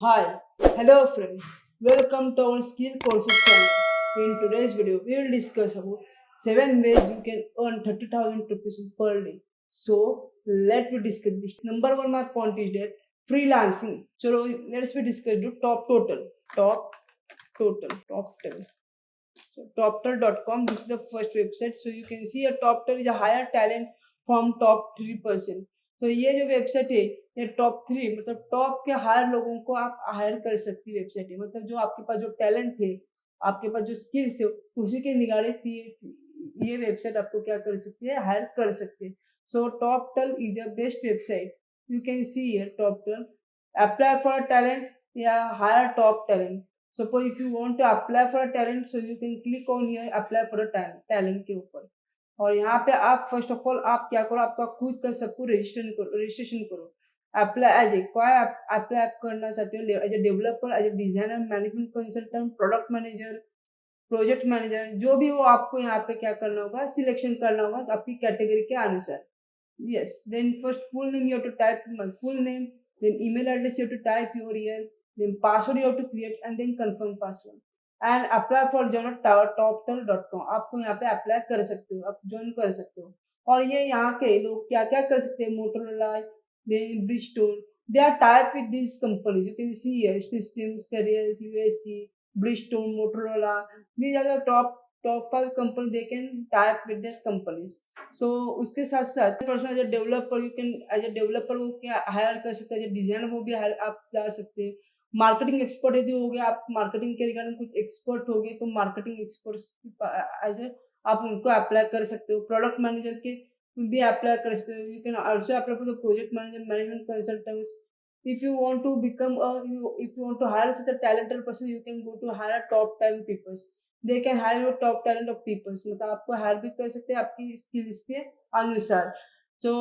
Hi, hello friends. Welcome to our skill courses channel. In today's video, we will discuss about 7 ways you can earn 30,000 rupees per day. So, let me discuss this. Number one, my point is that freelancing. So, let's we discuss the top total. Top total. So, toptal.com. This is the first website. So, you can see a toptal is a higher talent from top 3%. तो ये जो website है ये top three मतलब top के higher लोगों को आप हायर कर सकती है वेबसाइट है मतलब जो आपके पास जो टैलेंट है आपके पास जो स्किल्स है उसी के निगारे ये वेबसाइट आपको क्या कर सकती है हायर कर सकती है so Toptal is a best website you can see here Toptal apply for talent या hire top talent suppose if you want to apply for talent so you can click on here apply for talent के ऊपर और यहाँ पे आप first of all आप क्या करो आपका खुद का सबको रजिस्ट्रेशन करो अप्लाई एज ए क्या अप्लाई आप करना चाहते हो as a developer as a designer management consultant product manager project manager जो भी हो आपको यहाँ पे क्या करना होगा सिलेक्शन करना होगा आपकी कैटेगरी के अनुसार yes then first full name you have to type my full name then email address you have to type your year then password you have to create and then confirm password and apply for join toptal.com आपको यहाँ पे apply कर सकते हो आप join कर सकते हो और ये यहाँ के लोग क्या क्या कर सकते हैं Motorola then Bridgestone they are tied with these companies you can see here systems careers USC Bridgestone Motorola these are the top 5 companies they can tie up with their companies so उसके साथ साथ person as a developer you can as a developer वो क्या higher कर सकते हैं as a designer वो भी हायर आप जा सकते हैं मार्केटिंग एक्सपर्ट यदि हो गया आप मार्केटिंग के रिगार्डिंग कुछ एक्सपर्ट हो गए तो मार्केटिंग एक्सपर्ट एज आप उनको अप्लाई कर सकते हो प्रोडक्ट मैनेजर के भी अप्लाई कर सकते हो you can also apply for the project manager management consultants if you want to become a if you want to hire such a talented person you can go to hire top 10 people they can hire your top talent of peoples मतलब आपको higher भी कर सकते हैं आपकी skills के अनुसार so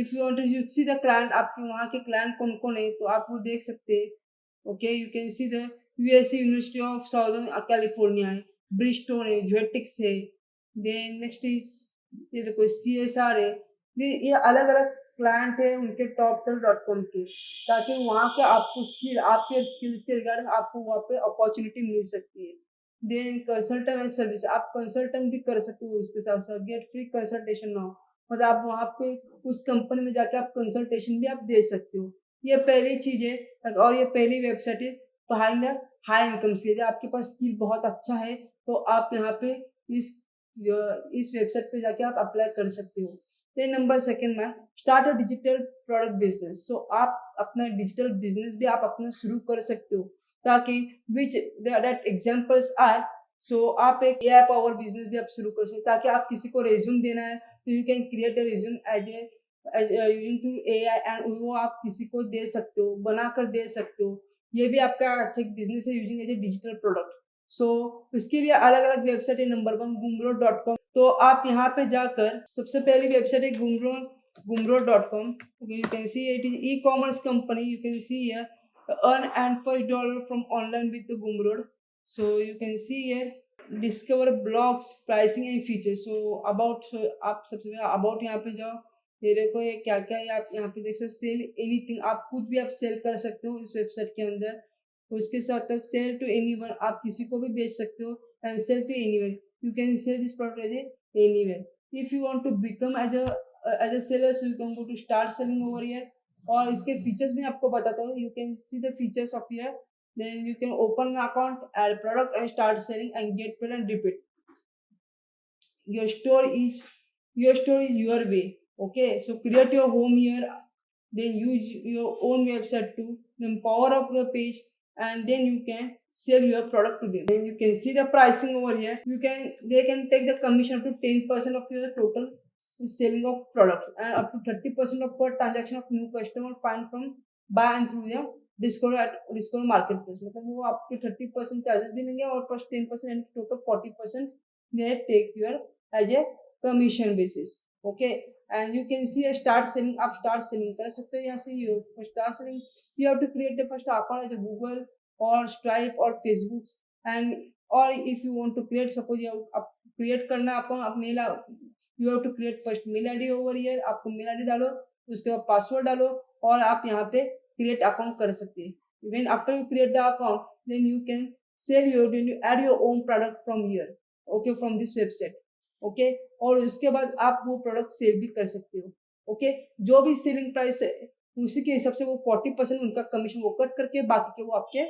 if you want to you see the client आपके वहाँ के क्लाइंट कौन कौन है तो आप वो देख सकते हैं okay you can see the USC university of southern California है ब्रिस्टोन है ज्वेटिक्स है देन नेक्स्ट इज ये देखो सीएसआर है ये अलग अलग क्लाइंट है उनके toptel.com के ताकि वहाँ के आपको स्किल आपके स्किल्स के रिगार्डिंग आपको वहाँ पे अपॉर्चुनिटी मिल सकती है देन कंसल्टेंट एंड सर्विस आप कंसल्टेंट भी कर सकते हो उसके साथ साथ गेट फ्री कंसल्टेशन नाउ मतलब आप वहाँ पे उस कंपनी में जाके आप कंसल्टेशन भी आप दे सकते हो ये पहली चीज है और ये पहली वेबसाइट है फाइंड हाई इनकम स्किल आपके पास स्किल बहुत अच्छा है तो आप यहाँ पे इस इस वेबसाइट पे जाके आप अप्लाई कर सकते हो then नंबर सेकंड में start a digital product business so आप अपना डिजिटल बिजनेस भी आप अपना शुरू कर सकते हो ताकि which that examples are so आप एक एआई पावर बिजनेस भी आप शुरू कर सकते हो ताकि आप किसी को रेज्यूम देना है तो you can create a resume as using to AI and वो आप किसी को दे सकते हो बनाकर दे सकते हो ये भी आपका अच्छा बिजनेस है using as a digital product so उसके लिए अलग अलग वेबसाइट है नंबर वन gumroad.com तो आप यहाँ पे जाकर सबसे पहली वेबसाइट है gumroad.com you can see it is e-commerce company you can see here earn and first dollar from online with the Gumroad so you can see here discover blogs pricing and features so about so आप सबसे पहले about यहाँ पे जाओ ये देखो ये क्या क्या है आप यहाँ पे देख सकते सेल एनीथिंग आप कुछ भी आप सेल कर सकते हो इस वेबसाइट के अंदर उसके साथ साथ सेल टू एनीवन आप किसी को भी बेच सकते हो and sell to anyone you can sell this product as anywhere if you want to become as a seller so you can go to start selling over here और इसके features भी आपको बताता हूँ you can see the features of here then you can open an account add product and start selling and get paid and repeat your store is your way okay so create your home here then use your own website to then power up the page and then you can sell your product to them then you can see the pricing over here they can take the commission up to 10% of your total selling of products and up to 30% of per transaction of new customer find from buy and through the discount market place मतलब वो आपके 30% charges भी लेंगे और plus 10% and total 40% they take your as a commission basis okay and you can see start selling आप start selling कर सकते हो यहाँ से you start selling you have to create the first account as Google और Stripe और Facebook and और if you want to create suppose आप क्रिएट करना आपको आप mail you have to create first mail ID over here आपको mail ID डालो उसके बाद पासवर्ड डालो और आप यहाँ पे क्रिएट अकाउंट कर सकते हैं When after you create the account, then you can then you add your own product from here, okay, from this website, okay. और उसके बाद आप वो प्रोडक्ट सेल भी कर सकते हो, ओके। जो भी सेलिंग प्राइस है उसी के हिसाब से वो 40% उनका कमीशन वो कट करके बाकी के वो आपके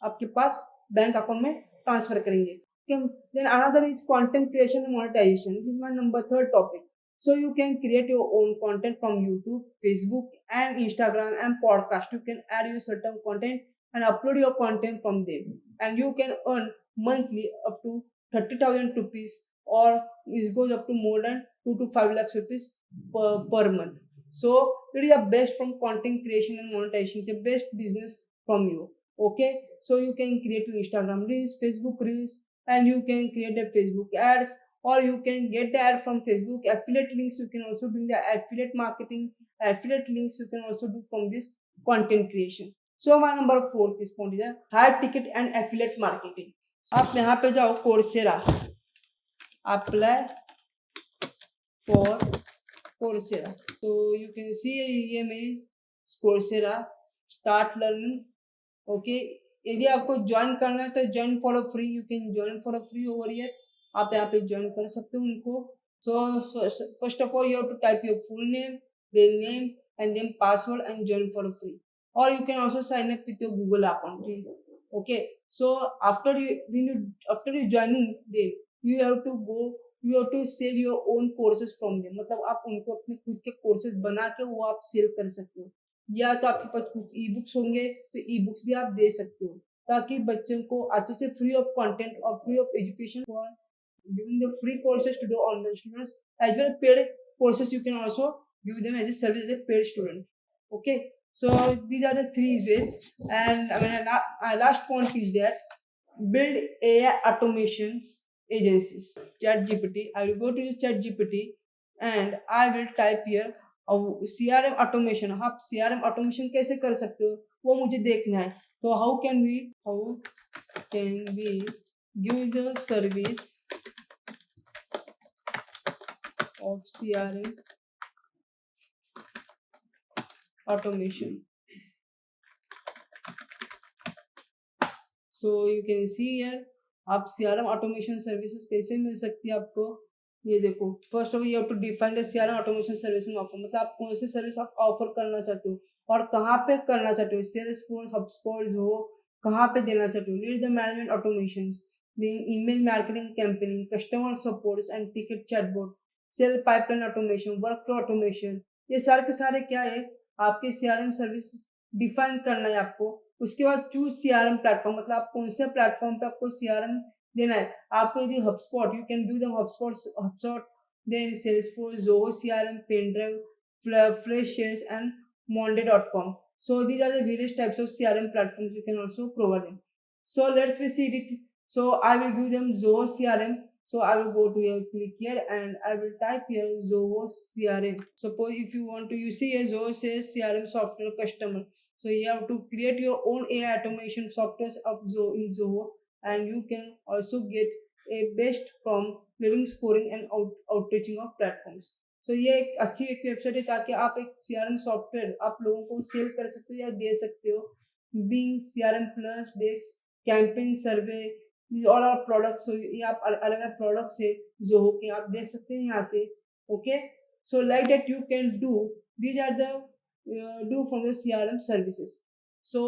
आपके पास बैंक अकाउंट में ट्रांसफर करेंगे। Then another is content creation and monetization. This is my number third topic. So you can create your own content from YouTube, Facebook, and Instagram and podcast. You can add your certain content and upload your content from them, and you can earn monthly up to 30,000 rupees, or it goes up to more than 2 to 5 lakhs rupees per month. So it is the best from content creation and monetization. The best business from you. Okay, so you can create your Instagram reels, Facebook reels, and you can create the Facebook ads, or you can get the ad from Facebook. Affiliate links you can also do the affiliate marketing. Affiliate links you can also do from this content creation. So my number 4 is point is high ticket and affiliate marketing. आप यहाँ पे जाओ Coursera, apply for Coursera. So you can see ये मेरी Coursera start learning, okay. यदि आपको join करना है तो join for free, you can join for free over here. आप यहाँ पे ज्वाइन कर सकते हो उनको। So first of all you have to type your full name, then name and then password and join for free, और you can also sign up with your Google account, okay. So after you joining them you have to go, you have to sell your own courses from them, मतलब आप उनको अपने खुद के courses बना के वो आप सेल कर सकते हो, या तो आपके पास कुछ ई बुक्स होंगे तो ई बुक्स भी आप दे सकते हो, ताकि बच्चों को अच्छे से फ्री ऑफ कंटेंट और free of education for giving the free courses to the online students as well paid courses you can also give them as a service as a paid student, okay. So these are the three ways, and I mean last point is that build AI automations agencies. ChatGPT, I will go to the ChatGPT and I will type here CRM automation. आप CRM automation कैसे कर सकते हो वो मुझे देखना है। तो how can we give the service of CRM automation. So you can see here आप CRM ऑटोमेशन सर्विसेज कैसे मिल सकती है आपको। ये देखो, first of you have to define the CRM automation servicing offer, मतलब आप कौन सी सर्विस आप ऑफर करना चाहते हो और कहाँ पे करना चाहते हो। सेल्सफोर्स, हबस्पॉट, हो कहाँ पे देना चाहते हो। Lead the management automations, email marketing campaigning, customer supports and ticket chatbot, sale pipeline automation, workflow automation. ये सारे के सारे क्या है, आपके CRM सर्विस डिफाइन करना है आपको। उसके बाद चूज CRM प्लेटफॉर्म, मतलब आप कौन से प्लेटफॉर्म पे आपको CRM देना है। आपको यदि HubSpot, you can do the HubSpot, then Salesforce, Zoho CRM, Pendrive, Freshsales, and Monday.com. So these are the various types of CRM platforms you can also provide them. So let's see it. So I will give them Zoho CRM. So I will go to here, click here, and I will type here Zoho CRM. Suppose if you want to, you see here Zoho says CRM software customer. So you have to create your own AI automation software of Zoho in Zoho, and you can also get a best from leading scoring and outreaching of platforms. So ये एक अच्छी एक website है ताकि आप एक CRM software आप लोगों को सेल कर सकते हो या दे सकते हो। Bing, CRM Plus, Dex, campaign survey, all are products. ये आप अलग अलग प्रोडक्ट्स है जोहो के, आप देख सकते हैं यहाँ से, okay. So like that you can do, these are the do from the CRM services. So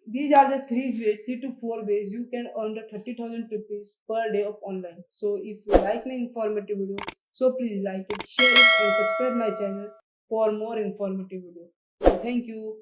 these are the 3 to 4 ways you can earn the 30,000 rupees per day of online. So if you like my informative video, so please like it, share it, and subscribe my channel for more informative video. So thank you.